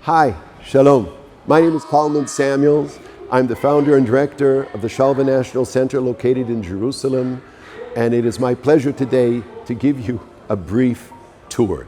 Hi, Shalom. My name is Kalman Samuels. I'm the founder and director of the Shalva National Center located in Jerusalem, and it is my pleasure today to give you a brief tour.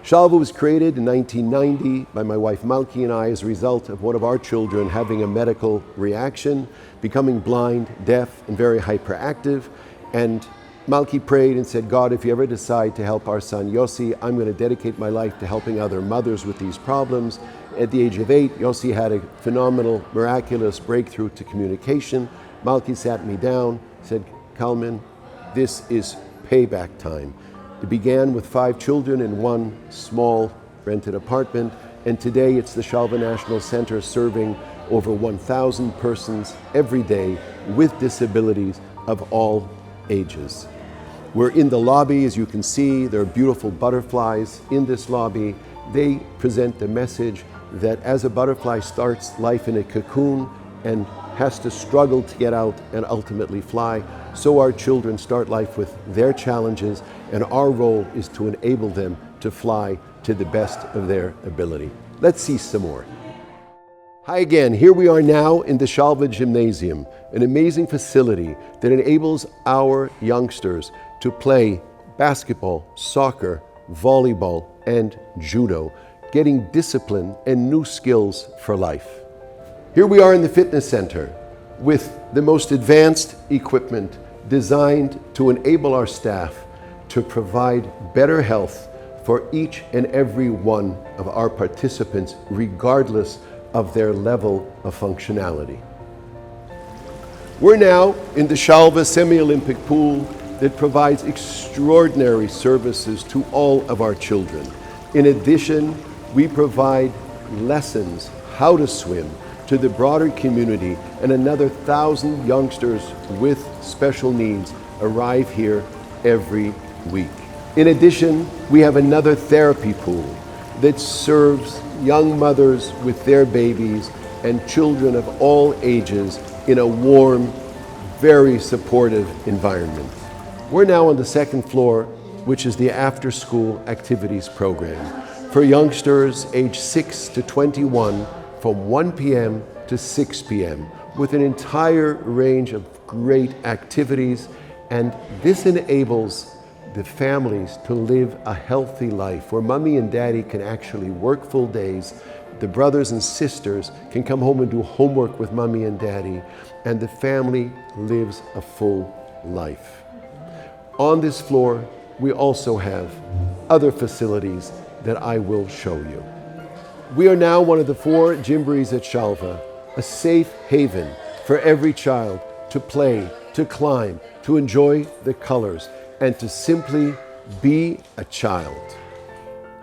Shalva was created in 1990 by my wife Malki and I as a result of one of our children having a medical reaction, becoming blind, deaf, and very hyperactive. And Malki prayed and said, God, if you ever decide to help our son Yossi, I'm going to dedicate my life to helping other mothers with these problems. At the age of 8, Yossi had a phenomenal, miraculous breakthrough to communication. Malki sat me down, said, Kalman, this is payback time. It began with 5 children in one small rented apartment, and today it's the Shalva National Center serving over 1,000 persons every day with disabilities of all ages. We're in the lobby, as you can see. There are beautiful butterflies in this lobby. They present the message that as a butterfly starts life in a cocoon and has to struggle to get out and ultimately fly, so our children start life with their challenges, and our role is to enable them to fly to the best of their ability. Let's see some more. Hi again, here we are now in the Shalva Gymnasium, an amazing facility that enables our youngsters to play basketball, soccer, volleyball, and judo, getting discipline and new skills for life. Here we are in the fitness center with the most advanced equipment designed to enable our staff to provide better health for each and every one of our participants, regardless of their level of functionality. We're now in the Shalva Semi-Olympic pool that provides extraordinary services to all of our children. In addition, we provide lessons how to swim to the broader community, and another 1,000 youngsters with special needs arrive here every week. In addition, we have another therapy pool that serves young mothers with their babies and children of all ages in a warm, very supportive environment. We're now on the second floor, which is the after-school activities program for youngsters aged 6 to 21 from 1 p.m. to 6 p.m. with an entire range of great activities, and this enables the families to live a healthy life where mommy and daddy can actually work full days, the brothers and sisters can come home and do homework with mommy and daddy, and the family lives a full life. On this floor, we also have other facilities that I will show you. We are now one of the 4 gymborees at Shalva, a safe haven for every child to play, to climb, to enjoy the colors, and to simply be a child.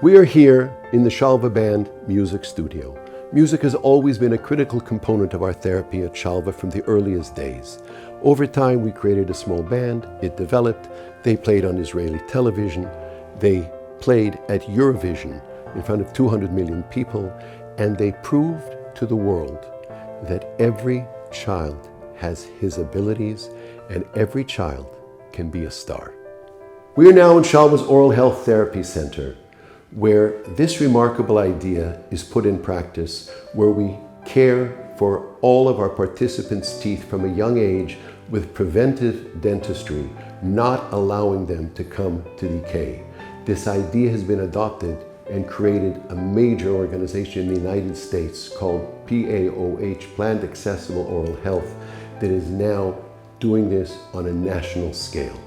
We are here in the Shalva Band music studio. Music has always been a critical component of our therapy at Shalva from the earliest days. Over time, we created a small band. It developed. They played on Israeli television. They played at Eurovision in front of 200 million people, and they proved to the world that every child has his abilities and every child can be a star. We are now in Shalva's Oral Health Therapy Center, where this remarkable idea is put in practice, where we care for all of our participants' teeth from a young age with preventive dentistry, not allowing them to come to decay. This idea has been adopted and created a major organization in the United States called PAOH, Planned Accessible Oral Health, that is now doing this on a national scale.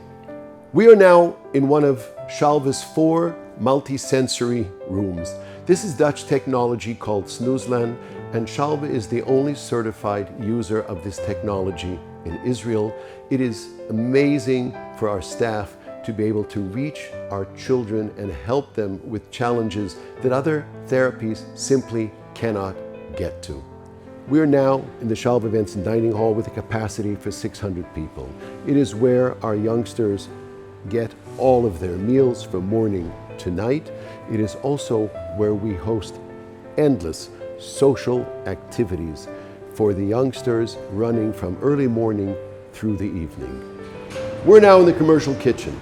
We are now in one of Shalva's 4 multi-sensory rooms. This is Dutch technology called Snoezland, and Shalva is the only certified user of this technology in Israel. It is amazing for our staff to be able to reach our children and help them with challenges that other therapies simply cannot get to. We are now in the Shalva Events and Dining Hall with a capacity for 600 people. It is where our youngsters get all of their meals from morning to night. It is also where we host endless social activities for the youngsters running from early morning through the evening. We're now in the commercial kitchen,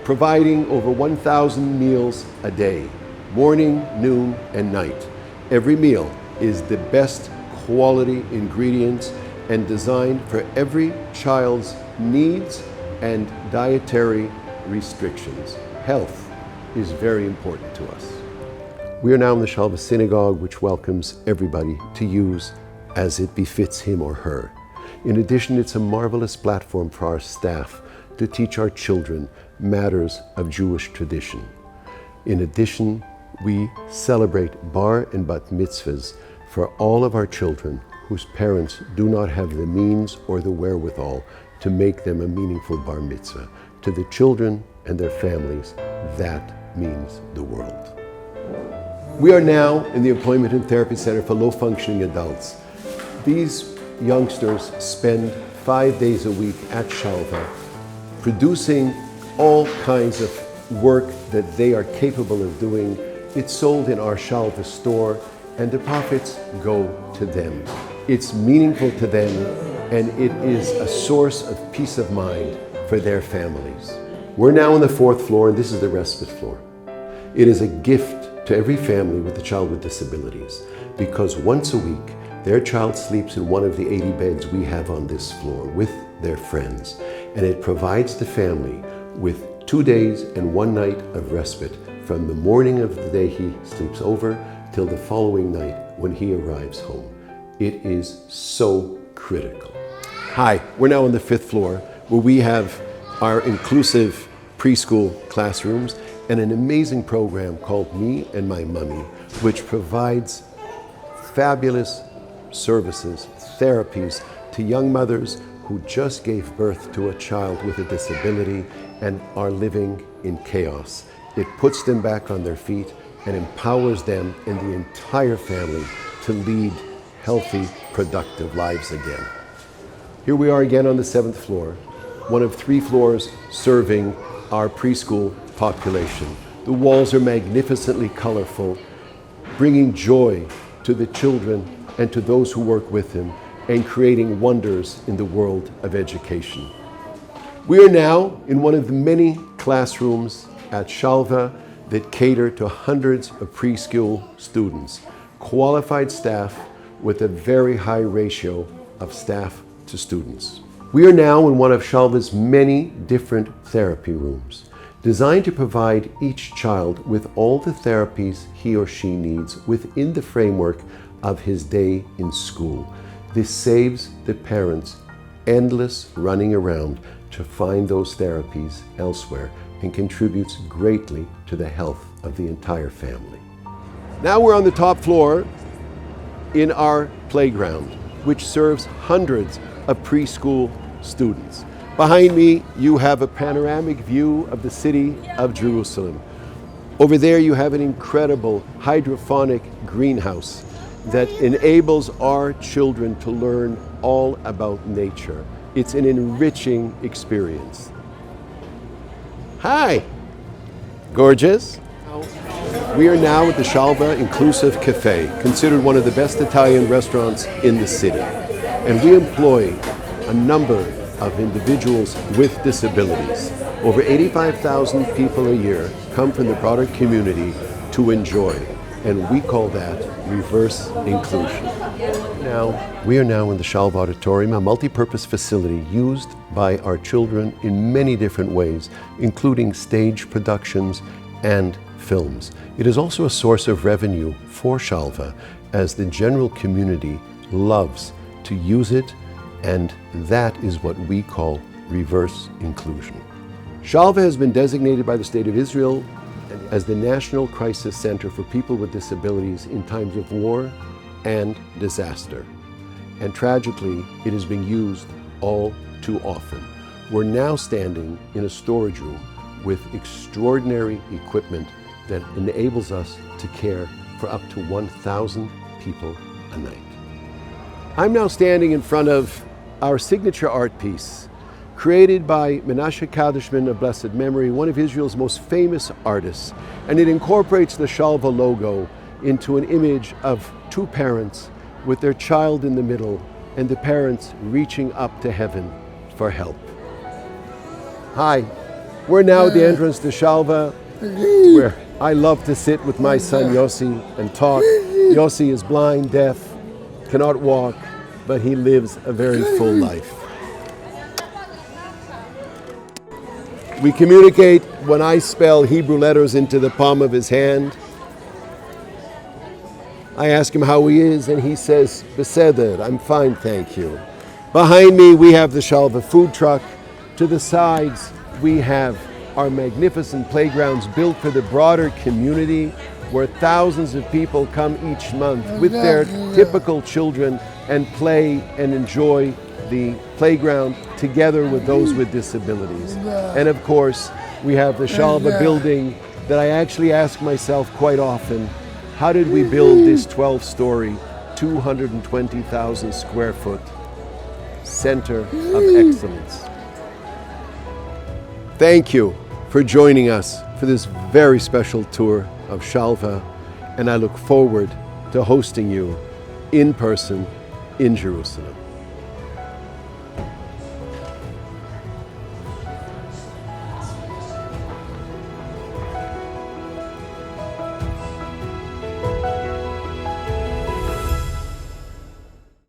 providing over 1,000 meals a day, morning, noon, and night. Every meal is the best quality ingredients and designed for every child's needs and dietary restrictions. Health is very important to us. We are now in the Shalva Synagogue, which welcomes everybody to use as it befits him or her. In addition, it's a marvelous platform for our staff to teach our children matters of Jewish tradition. In addition, we celebrate bar and bat mitzvahs for all of our children whose parents do not have the means or the wherewithal to make them a meaningful bar mitzvah. To the children and their families, that means the world. We are now in the Employment and Therapy Center for Low-Functioning Adults. These youngsters spend 5 days a week at Shalva, producing all kinds of work that they are capable of doing. It's sold in our Shalva store, and the profits go to them. It's meaningful to them, and it is a source of peace of mind for their families. We're now on the 4th floor, and this is the Recipit Floor. It is a gift to every family with a child with disabilities, because once a week, their child sleeps in one of the 80 beds we have on this floor with their friends, and it provides the family with 2 days and 1 night of respite from the morning of the day he sleeps over till the following night when he arrives home. It is so critical. Hi, we're now on the 5th floor where we have our inclusive preschool classrooms and an amazing program called Me and My Mummy, which provides fabulous services, therapies to young mothers who just gave birth to a child with a disability and are living in chaos. It puts them back on their feet and empowers them and the entire family to lead healthy, productive lives again. Here we are again on the 7th floor, one of 3 floors serving our preschool population. The walls are magnificently colorful, bringing joy to the children and to those who work with them, and creating wonders in the world of education. We are now in one of the many classrooms at Shalva that cater to hundreds of preschool students, qualified staff with a very high ratio of staff to students. We are now in one of Shalva's many different therapy rooms, designed to provide each child with all the therapies he or she needs within the framework of his day in school. This saves the parents endless running around to find those therapies elsewhere and contributes greatly to the health of the entire family. Now we're on the top floor in our playground, which serves hundreds of preschool students. Behind me, you have a panoramic view of the city of Jerusalem. Over there, you have an incredible hydroponic greenhouse that enables our children to learn all about nature. It's an enriching experience. Hi, gorgeous. We are now at the Shalva Inclusive Cafe, considered one of the best Italian restaurants in the city. And we employ a number of individuals with disabilities. Over 85,000 people a year come from the broader community to enjoy, and we call that reverse inclusion. We are now in the Shalva Auditorium, a multi-purpose facility used by our children in many different ways, including stage productions and films. It is also a source of revenue for Shalva, as the general community loves to use it, and that is what we call reverse inclusion. Shalva has been designated by the State of Israel as the National Crisis Center for people with disabilities in times of war and disaster. And tragically, it is being used all too often. We're now standing in a storage room with extraordinary equipment that enables us to care for up to 1,000 people a night. I'm now standing in front of our signature art piece, created by Menashe Kadishman of blessed memory, one of Israel's most famous artists, and it incorporates the Shalva logo into an image of 2 parents with their child in the middle, and the parents reaching up to heaven for help. Hi, we're now at the entrance to Shalva. where I love to sit with my son Yossi and talk. Yossi is blind, deaf, cannot walk, but he lives a very full life. We communicate when I spell Hebrew letters into the palm of his hand. I ask him how he is, and he says, Beseder, I'm fine, thank you. Behind me, we have the Shalva food truck. To the sides, we have our magnificent playgrounds built for the broader community, where thousands of people come each month with their typical children and play and enjoy the playground together with those with disabilities. And of course, we have the Shalva building that I actually ask myself quite often, how did we build this 12-story, 220,000 square foot center of excellence? Thank you for joining us for this very special tour of Shalva, and I look forward to hosting you in person in Jerusalem.